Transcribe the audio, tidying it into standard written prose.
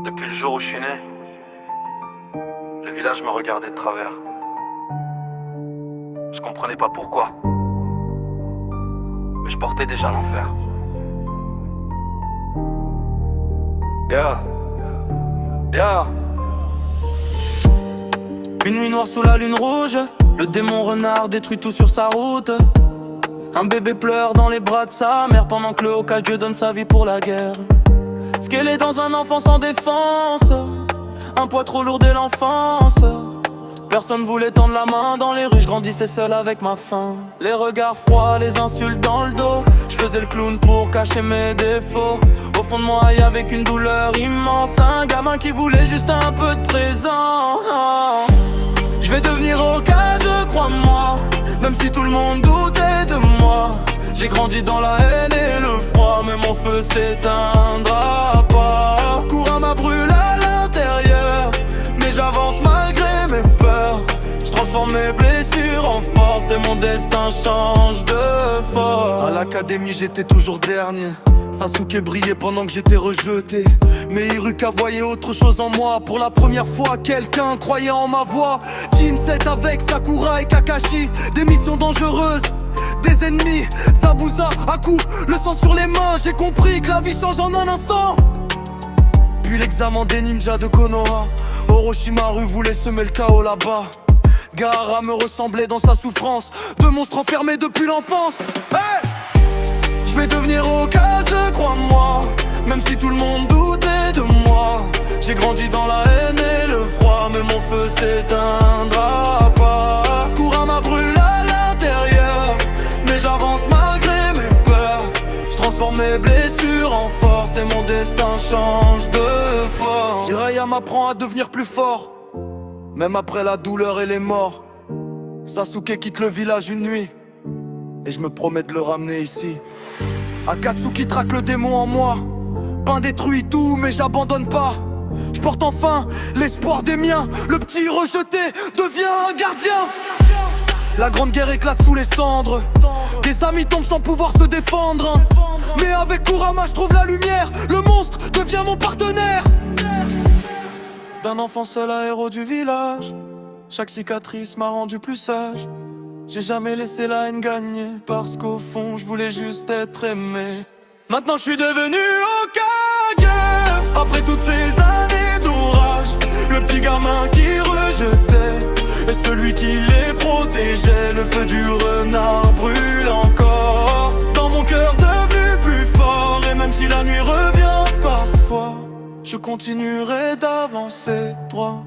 Depuis le jour où je suis né, le village me regardait de travers. Je comprenais pas pourquoi, mais je portais déjà l'enfer. Yeah, yeah. Une nuit noire sous la lune rouge, le démon renard détruit tout sur sa route. Un bébé pleure dans les bras de sa mère pendant que le Hokage Dieu donne sa vie pour la guerre. Ce qu'elle est dans un enfant sans défense, un poids trop lourd dès l'enfance. Personne voulait tendre la main dans les rues, je grandissais seul avec ma faim. Les regards froids, les insultes dans le dos, je faisais le clown pour cacher mes défauts. Au fond de moi y'avait qu'une douleur immense, un gamin qui voulait juste un peu de présent. Je vais devenir Hokage, crois-moi, même si tout le monde doutait de moi. J'ai grandi dans la haine et le froid, mais mon feu s'éteindra pas. Kurama brûle à l'intérieur, mais j'avance malgré mes peurs. Je transforme mes blessures en force et mon destin change de force. À l'académie j'étais toujours dernier, Sasuke brillait pendant que j'étais rejeté. Mais Iruka voyait autre chose en moi. Pour la première fois quelqu'un croyait en ma voix. Team 7 avec Sakura et Kakashi, des missions dangereuses, des ennemis, Zabuza, Aku, le sang sur les mains. J'ai compris que la vie change en un instant. Puis l'examen des ninjas de Konoha, Orochimaru voulait semer le chaos là-bas. Gaara me ressemblait dans sa souffrance, deux monstres enfermés depuis l'enfance. Hey! Je vais devenir Hokage, crois-moi, même si tout le monde doutait de moi. J'ai grandi dans la haine et le froid, mais mon feu s'éteindra pas. Kurama brûle à l'intérieur, mais j'avance malgré mes peurs. Je transforme mes blessures en force et mon destin change de force. Jiraiya m'apprend à devenir plus fort, même après la douleur et les morts. Sasuke quitte le village une nuit, et je me promets de le ramener ici. Akatsuki traque le démon en moi, Pain détruit tout mais j'abandonne pas. Je porte enfin l'espoir des miens. Le petit rejeté devient un gardien. La grande guerre éclate sous les cendres, des amis tombent sans pouvoir se défendre. Mais avec Kurama je trouve la lumière, le monstre devient mon partenaire. D'un enfant seul à héros du village, chaque cicatrice m'a rendu plus sage. J'ai jamais laissé la haine gagner, parce qu'au fond je voulais juste être aimé. Maintenant je suis devenu Hokage, après toutes ces années d'orage. Le petit gamin qui rejetait et celui qui les protégeait. Le feu du renard brûle encore dans mon cœur devenu plus fort. Et même si la nuit revient parfois, je continuerai d'avancer droit.